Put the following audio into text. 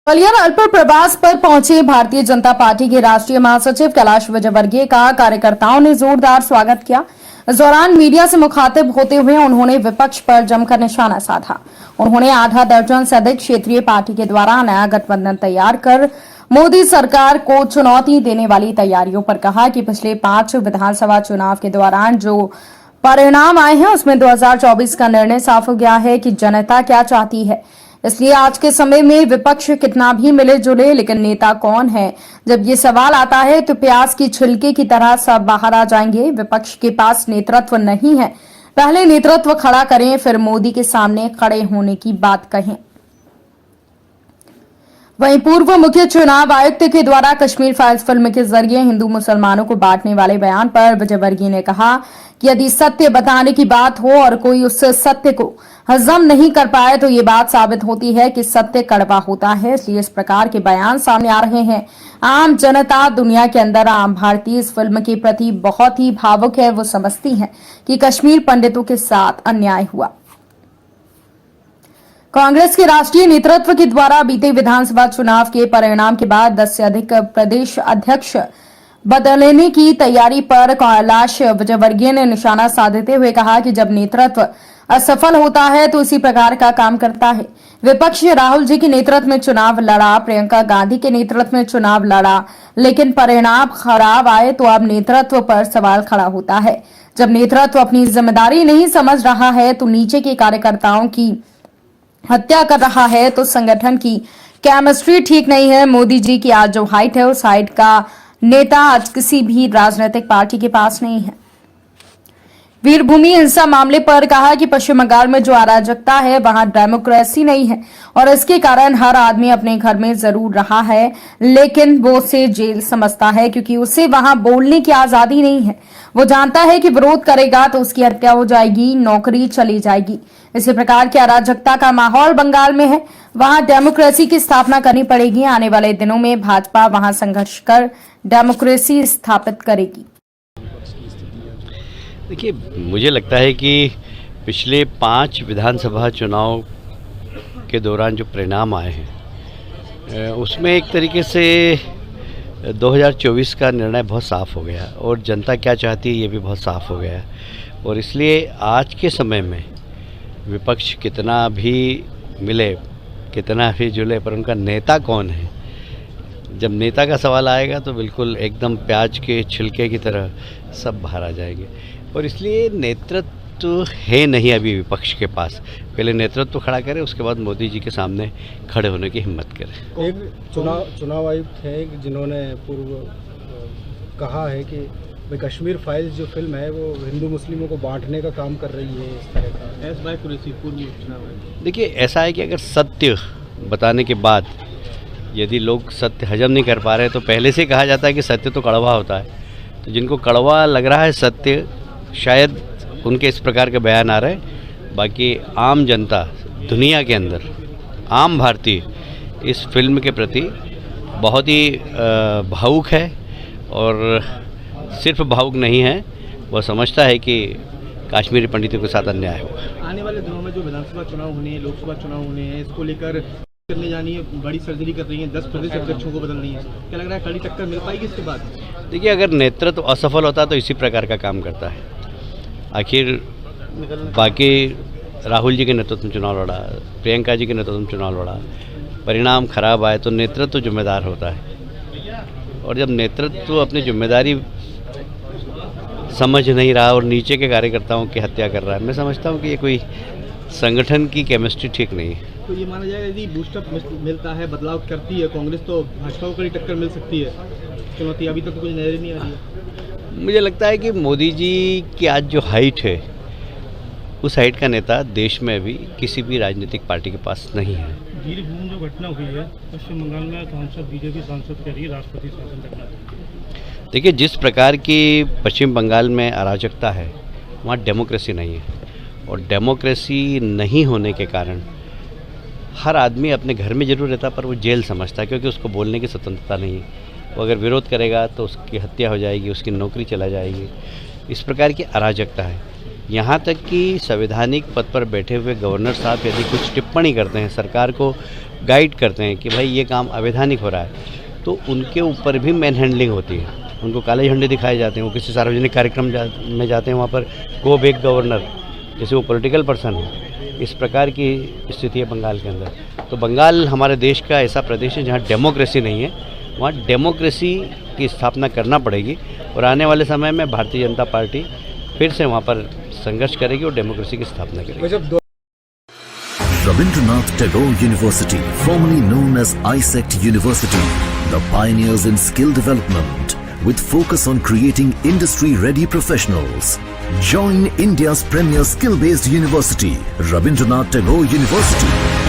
ग्वालियर अल्प प्रवास पर पहुंचे भारतीय जनता पार्टी के राष्ट्रीय महासचिव कैलाश विजयवर्गीय का कार्यकर्ताओं ने जोरदार स्वागत किया। इस दौरान मीडिया से मुखातिब होते हुए उन्होंने विपक्ष पर जमकर निशाना साधा। उन्होंने आधा दर्जन से अधिक क्षेत्रीय पार्टी के द्वारा नया गठबंधन तैयार कर मोदी सरकार को चुनौती देने वाली तैयारियों पर कहा कि पिछले 5 विधानसभा चुनाव के दौरान जो परिणाम आए हैं उसमें 2024 का निर्णय साफ हो गया है कि जनता क्या चाहती है। इसलिए आज के समय में विपक्ष कितना भी मिले जुले, लेकिन नेता कौन है, जब ये सवाल आता है तो प्याज की छिलके की तरह सब बाहर आ जाएंगे। विपक्ष के पास नेतृत्व नहीं है, पहले नेतृत्व खड़ा करें, फिर मोदी के सामने खड़े होने की बात कहें। वहीं पूर्व मुख्य चुनाव आयुक्त के द्वारा कश्मीर फाइल्स फिल्म के जरिए हिंदू मुसलमानों को बांटने वाले बयान पर विजयवर्गीय ने कहा कि यदि सत्य बताने की बात हो और कोई उस सत्य को हजम नहीं कर पाए तो ये बात साबित होती है कि सत्य कड़वा होता है। इसलिए इस प्रकार के बयान सामने आ रहे हैं। आम जनता दुनिया के अंदर आम भारतीय इस फिल्म के प्रति बहुत ही भावुक है। वो समझती हैं कि कश्मीर पंडितों के साथ अन्याय हुआ। कांग्रेस के राष्ट्रीय नेतृत्व के द्वारा बीते विधानसभा चुनाव के परिणाम के बाद 10 से अधिक प्रदेश अध्यक्ष बदलने की तैयारी पर कैलाश विजयवर्गीय ने निशाना साधते हुए कहा कि जब नेतृत्व असफल होता है तो इसी प्रकार का काम करता है। विपक्ष राहुल जी के नेतृत्व में चुनाव लड़ा, प्रियंका गांधी के नेतृत्व में चुनाव लड़ा, लेकिन परिणाम खराब आए तो अब नेतृत्व पर सवाल खड़ा होता है। जब नेतृत्व अपनी जिम्मेदारी नहीं समझ रहा है तो नीचे के कार्यकर्ताओं की हत्या कर रहा है तो संगठन की केमिस्ट्री ठीक नहीं है। मोदी जी की आज जो हाइट है उस हाइट का नेता आज किसी भी राजनीतिक पार्टी के पास नहीं है। वीरभूमि हिंसा मामले पर कहा कि पश्चिम बंगाल में जो अराजकता है वहां डेमोक्रेसी नहीं है और इसके कारण हर आदमी अपने घर में जरूर रहा है, लेकिन वो उसे जेल समझता है क्योंकि उसे वहां बोलने की आजादी नहीं है। वो जानता है कि विरोध करेगा तो उसकी हत्या हो जाएगी, नौकरी चली जाएगी। इसी प्रकार की अराजकता का माहौल बंगाल में है। वहां डेमोक्रेसी की स्थापना करनी पड़ेगी। आने वाले दिनों में भाजपा वहां संघर्ष कर डेमोक्रेसी स्थापित करेगी। देखिए, मुझे लगता है कि पिछले 5 विधानसभा चुनाव के दौरान जो परिणाम आए हैं उसमें एक तरीके से 2024 का निर्णय बहुत साफ़ हो गया और जनता क्या चाहती है ये भी बहुत साफ़ हो गया। और इसलिए आज के समय में विपक्ष कितना भी मिले, कितना भी जुले, पर उनका नेता कौन है, जब नेता का सवाल आएगा तो बिल्कुल एकदम प्याज के छिलके की तरह सब बाहर आ जाएंगे। और इसलिए नेतृत्व है नहीं अभी विपक्ष के पास। पहले नेतृत्व खड़ा करें, उसके बाद मोदी जी के सामने खड़े होने की हिम्मत करें। एक चुनाव आयुक्त है जिन्होंने पूर्व कहा है कि भाई कश्मीर फाइल्स जो फिल्म है वो हिंदू मुस्लिमों को बांटने का काम कर रही है, इस तरह का। देखिए, ऐसा है कि अगर सत्य बताने के बाद यदि लोग सत्य हजम नहीं कर पा रहे तो पहले से कहा जाता है कि सत्य तो कड़वा होता है। तो जिनको कड़वा लग रहा है सत्य, शायद उनके इस प्रकार के बयान आ रहे हैं। बाकी आम जनता दुनिया के अंदर, आम भारतीय इस फिल्म के प्रति बहुत ही भावुक है और सिर्फ भावुक नहीं है, वह समझता है कि कश्मीरी पंडितों के साथ अन्याय होगा। आने वाले दिनों में जो विधानसभा चुनाव होने हैं, लोकसभा चुनाव होने हैं, इसको लेकर करने जानी है, बड़ी सर्जरी कर रही है, 10 प्रदेश अध्यक्षों को बदलनी है। क्या लग रहा है कड़ी टक्कर मिल पाएगी इसके बाद? देखिए, अगर नेतृत्व असफल होता तो इसी प्रकार का काम करता है। आखिर बाकी राहुल जी के नेतृत्व में चुनाव लड़ा, प्रियंका जी के नेतृत्व में चुनाव लड़ा, परिणाम खराब आए तो नेतृत्व जिम्मेदार होता है। और जब नेतृत्व अपनी जिम्मेदारी समझ नहीं रहा और नीचे के कार्यकर्ताओं की हत्या कर रहा है, मैं समझता हूँ कि ये कोई संगठन की केमिस्ट्री ठीक नहीं है। तो ये माना जाएगा यदि बूस्टअप मिलता है, बदलाव करती है कांग्रेस, तो भाजपा को कड़ी टक्कर मिल सकती है। चुनौती अभी तक तो कुछ नजर नहीं आ रही है। मुझे लगता है कि मोदी जी की आज जो हाइट है उस हाइट का नेता देश में अभी किसी भी राजनीतिक पार्टी के पास नहीं है। वीरभूमि जो घटना हुई है पश्चिम बंगाल में, सांसद बीजेपी सांसद कह रही है राष्ट्रपति शासन करना। देखिए, जिस प्रकार की पश्चिम बंगाल में अराजकता है वहाँ डेमोक्रेसी नहीं है और डेमोक्रेसी नहीं होने के कारण हर आदमी अपने घर में जरूर रहता पर वो जेल समझता है, क्योंकि उसको बोलने की स्वतंत्रता नहीं है। वो अगर विरोध करेगा तो उसकी हत्या हो जाएगी, उसकी नौकरी चला जाएगी। इस प्रकार की अराजकता है। यहाँ तक कि संवैधानिक पद पर बैठे हुए गवर्नर साहब यदि कुछ टिप्पणी करते हैं, सरकार को गाइड करते हैं कि भाई ये काम अवैधानिक हो रहा है, तो उनके ऊपर भी मैन हैंडलिंग होती है। उनको काले झंडे दिखाए जाते हैं। वो किसी सार्वजनिक कार्यक्रम में जाते हैं, वहाँ पर गो बैक गवर्नर, जैसे वो पॉलिटिकल पर्सन है। इस प्रकार की स्थिति है बंगाल के अंदर। तो बंगाल हमारे देश का ऐसा प्रदेश है जहाँ डेमोक्रेसी नहीं है। वहाँ डेमोक्रेसी की स्थापना करना पड़ेगी और आने वाले समय में भारतीय जनता पार्टी फिर से वहाँ पर संघर्ष करेगी और डेमोक्रेसी की स्थापना करेगी। Rabindranath Tagore University, formerly known as ISECT University, the pioneers in skill development with focus on creating industry-ready professionals. Join India's premier skill-based university, Rabindranath Tagore University.